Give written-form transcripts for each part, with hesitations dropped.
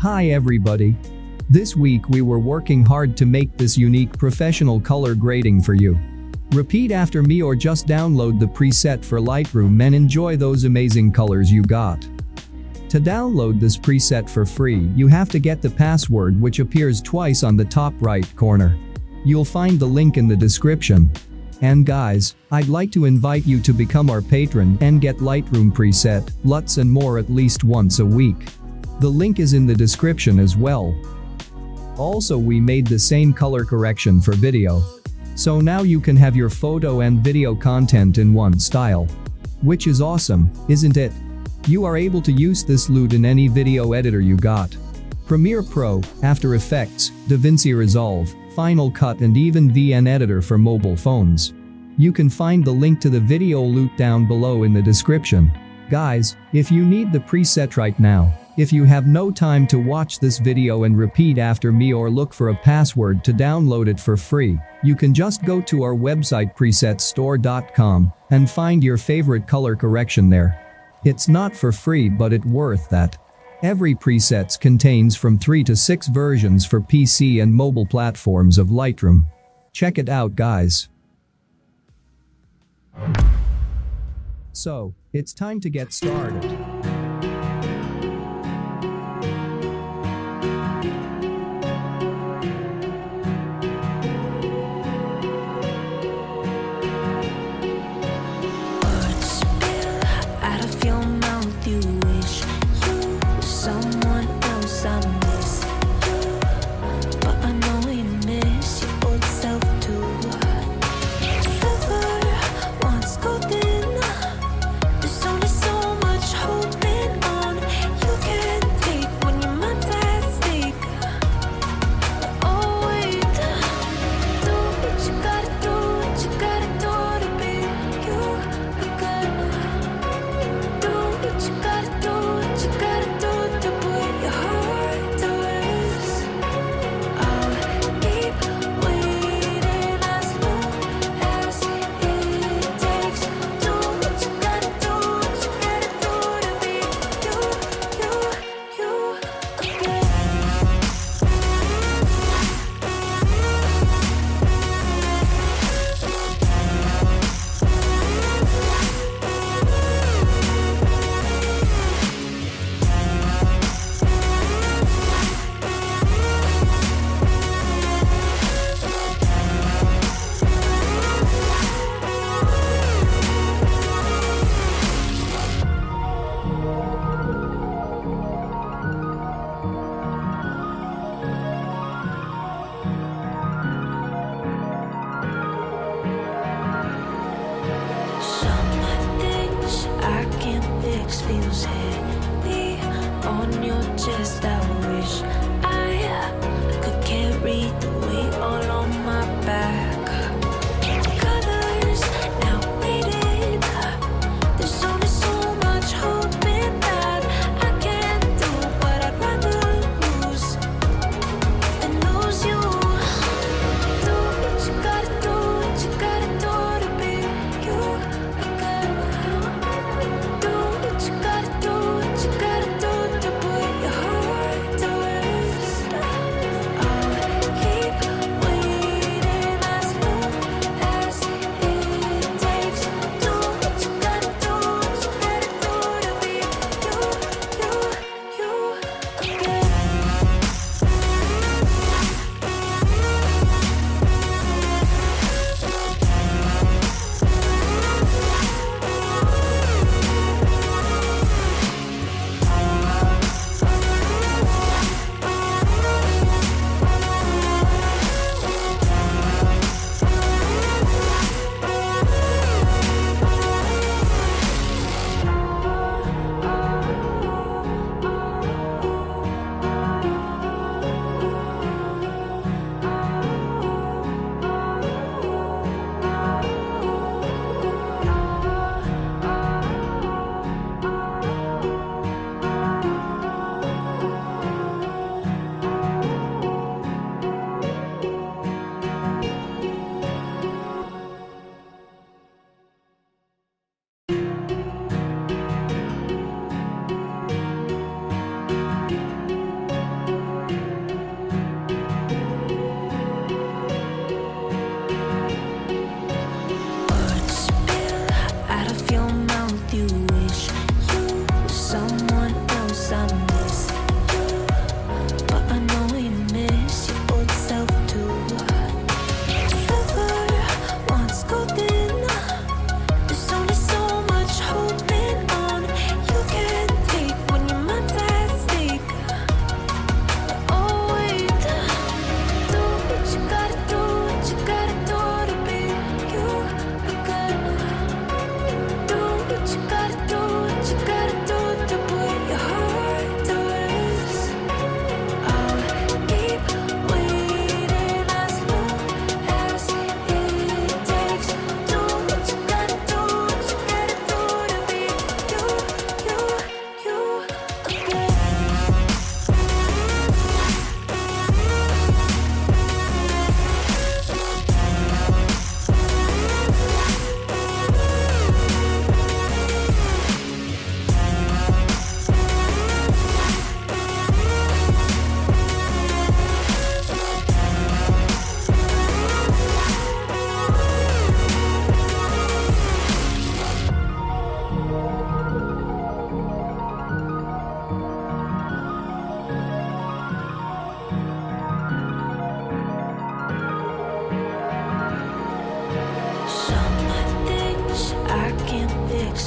Hi everybody. This week we were working hard to make this unique professional color grading for you. Repeat after me or just download the preset for Lightroom and enjoy those amazing colors you got. To download this preset for free, you have to get the password which appears twice on the top right corner. You'll find the link in the description. And guys, I'd like to invite you to become our patron and get Lightroom preset, LUTs and more at least once a week. The link is in the description as well. Also, we made the same color correction for video. So now you can have your photo and video content in one style. Which is awesome, isn't it? You are able to use this loot in any video editor you got. Premiere Pro, After Effects, DaVinci Resolve, Final Cut and even VN Editor for mobile phones. You can find the link to the video loot down below in the description. Guys, if you need the preset right now, if you have no time to watch this video and repeat after me or look for a password to download it for free, you can just go to our website presetstore.com and find your favorite color correction there. It's not for free but it's worth that. Every presets contains from 3 to 6 versions for PC and mobile platforms of Lightroom. Check it out guys. So, it's time to get started. Feels heavy on your chest. I wish I could carry the weight all on my back. Colors now faded. There's only so much hoping that I can do, but I'd rather lose than lose you. Do what you gotta do, what you gotta do to be you again. Do what you gotta do to put your heart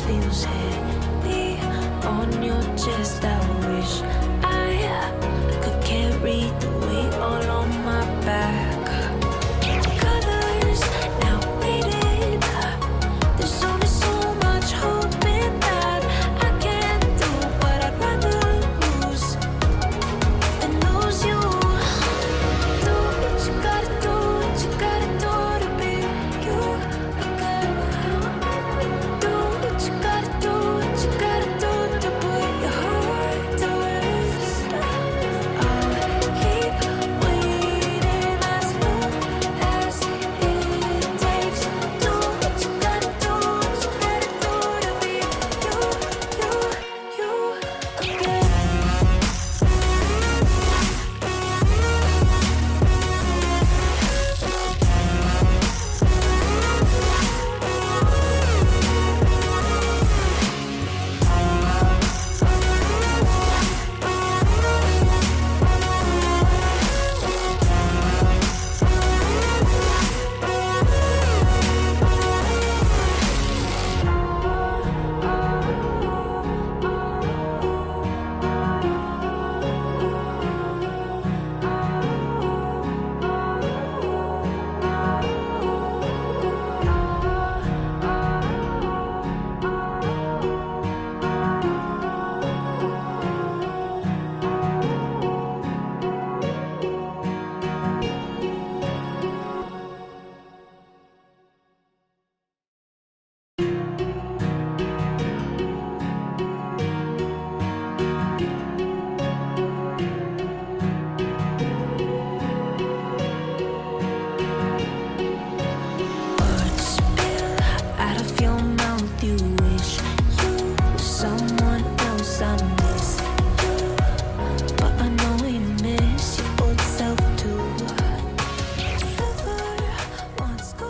feels heavy on your chest. I wish I could carry the weight all on my back. Colors now faded. There's only so much hoping that I can do, but I'd rather lose than lose you. Do what you gotta do, what you gotta do to be you again. Do what you gotta do, what you gotta do to put your heart to rest. I'll keep waiting as long as it takes. Do what you gotta do, what you gotta do to be you again. Words spill out of your mouth. You wish you were someone else. I miss you, but I know you miss your old self too.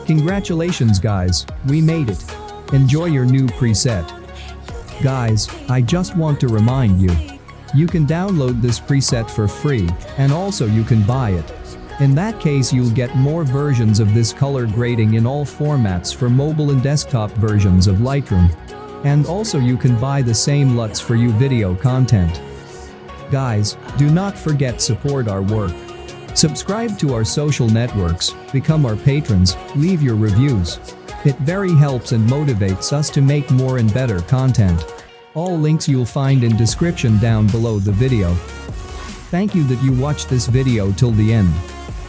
Congratulations guys, we made it. Enjoy your new preset. Guys, I just want to remind you, you can download this preset for free, and also you can buy it. In that case you'll get more versions of this color grading in all formats for mobile and desktop versions of Lightroom. And also you can buy the same LUTs for you video content. Guys, do not forget support our work. Subscribe to our social networks, become our patrons, leave your reviews. It very helps and motivates us to make more and better content. All links you'll find in description down below the video. Thank you that you watched this video till the end.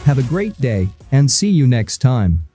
Have a great day, and see you next time.